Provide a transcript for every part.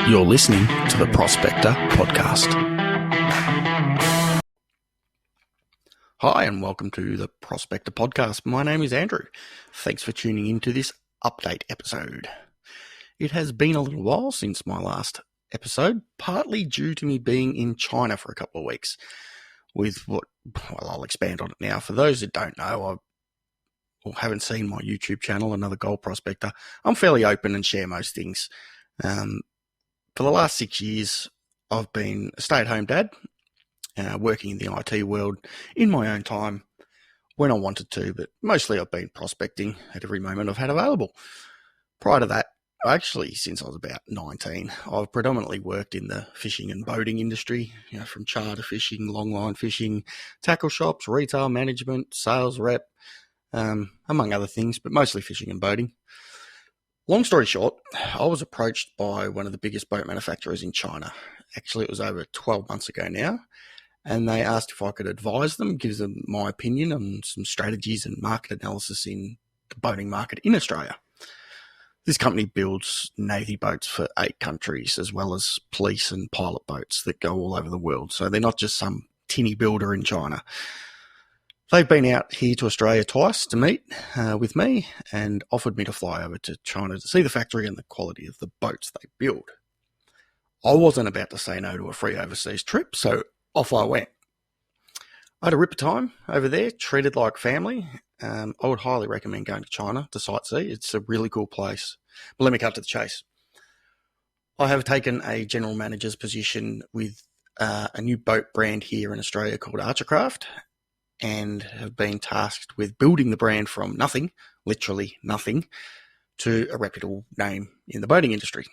You're listening to the Prospector Podcast. Hi, and welcome to the Prospector Podcast. My name is Andrew. Thanks for tuning into this update episode. It has been a little while since my last episode, partly due to me being in China for a couple of weeks. I'll expand on it now. For those that don't know, or haven't seen my YouTube channel, Another Gold Prospector, I'm fairly open and share most things. For the last 6 years, I've been a stay-at-home dad, working in the IT world in my own time when I wanted to, but mostly I've been prospecting at every moment I've had available. Prior to that, actually, since I was about 19, I've predominantly worked in the fishing and boating industry, from charter fishing, longline fishing, tackle shops, retail management, sales rep, among other things, but mostly fishing and boating. Long story short, I was approached by one of the biggest boat manufacturers in China. Actually, it was over 12 months ago now, and they asked if I could advise them, give them my opinion on some strategies and market analysis in the boating market in Australia. This company builds navy boats for 8 countries, as well as police and pilot boats that go all over the world. So they're not just some tinny builder in China. They've been out here to Australia twice to meet with me and offered me to fly over to China to see the factory and the quality of the boats they build. I wasn't about to say no to a free overseas trip, so off I went. I had a ripper time over there, treated like family. I would highly recommend going to China to sightsee. It's a really cool place. But let me cut to the chase. I have taken a general manager's position with a new boat brand here in Australia called Archercraft, and have been tasked with building the brand from nothing, literally nothing, to a reputable name in the boating industry.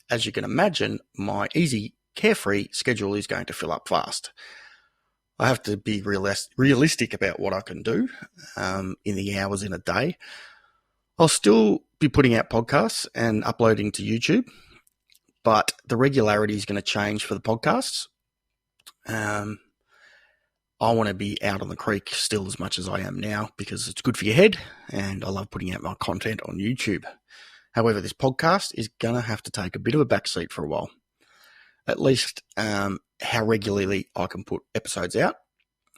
As you can imagine, my easy, carefree schedule is going to fill up fast. I have to be realistic about what I can do in the hours in a day. I'll still be putting out podcasts and uploading to YouTube, but the regularity is going to change for the podcasts. I want to be out on the creek still as much as I am now because it's good for your head and I love putting out my content on YouTube. However, this podcast is going to have to take a bit of a backseat for a while. At least how regularly I can put episodes out.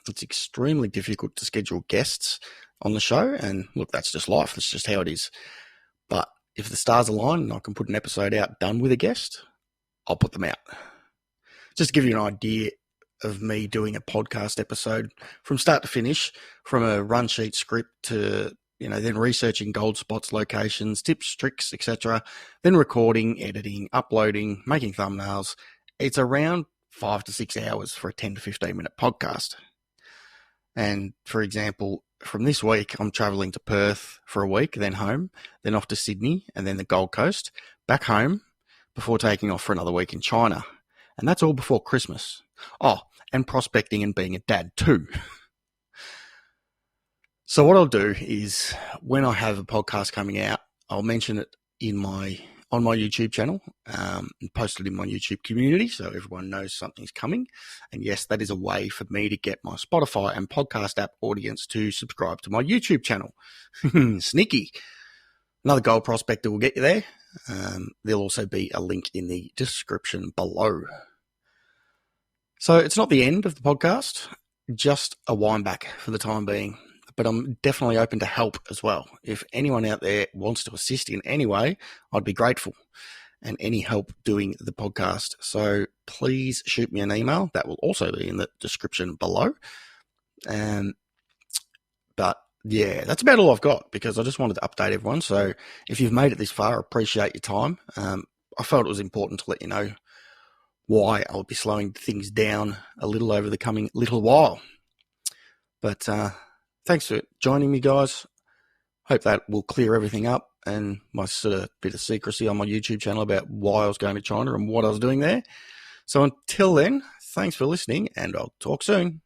It's extremely difficult to schedule guests on the show, and look, that's just life. That's just how it is. But if the stars align and I can put an episode out done with a guest, I'll put them out. Just to give you an idea of me doing a podcast episode from start to finish, from a run sheet script to, then researching gold spots, locations, tips, tricks, etc., then recording, editing, uploading, making thumbnails. It's around 5 to 6 hours for a 10 to 15 minute podcast. And for example, from this week, I'm traveling to Perth for a week, then home, then off to Sydney, and then the Gold Coast, back home, before taking off for another week in China. And that's all before Christmas. Oh, and prospecting and being a dad too. So what I'll do is when I have a podcast coming out, I'll mention it on my YouTube channel and post it in my YouTube community so everyone knows something's coming. And yes, that is a way for me to get my Spotify and podcast app audience to subscribe to my YouTube channel. Sneaky. Another Gold Prospector will get you there. There'll also be a link in the description below. So it's not the end of the podcast, just a wind back for the time being. But I'm definitely open to help as well. If anyone out there wants to assist in any way, I'd be grateful. And any help doing the podcast. So please shoot me an email. That will also be in the description below. But yeah, that's about all I've got because I just wanted to update everyone. So if you've made it this far, I appreciate your time. I felt it was important to let you know why I'll be slowing things down a little over the coming little while. But thanks for joining me, guys. Hope that will clear everything up and my sort of bit of secrecy on my YouTube channel about why I was going to China and what I was doing there. So until then, thanks for listening and I'll talk soon.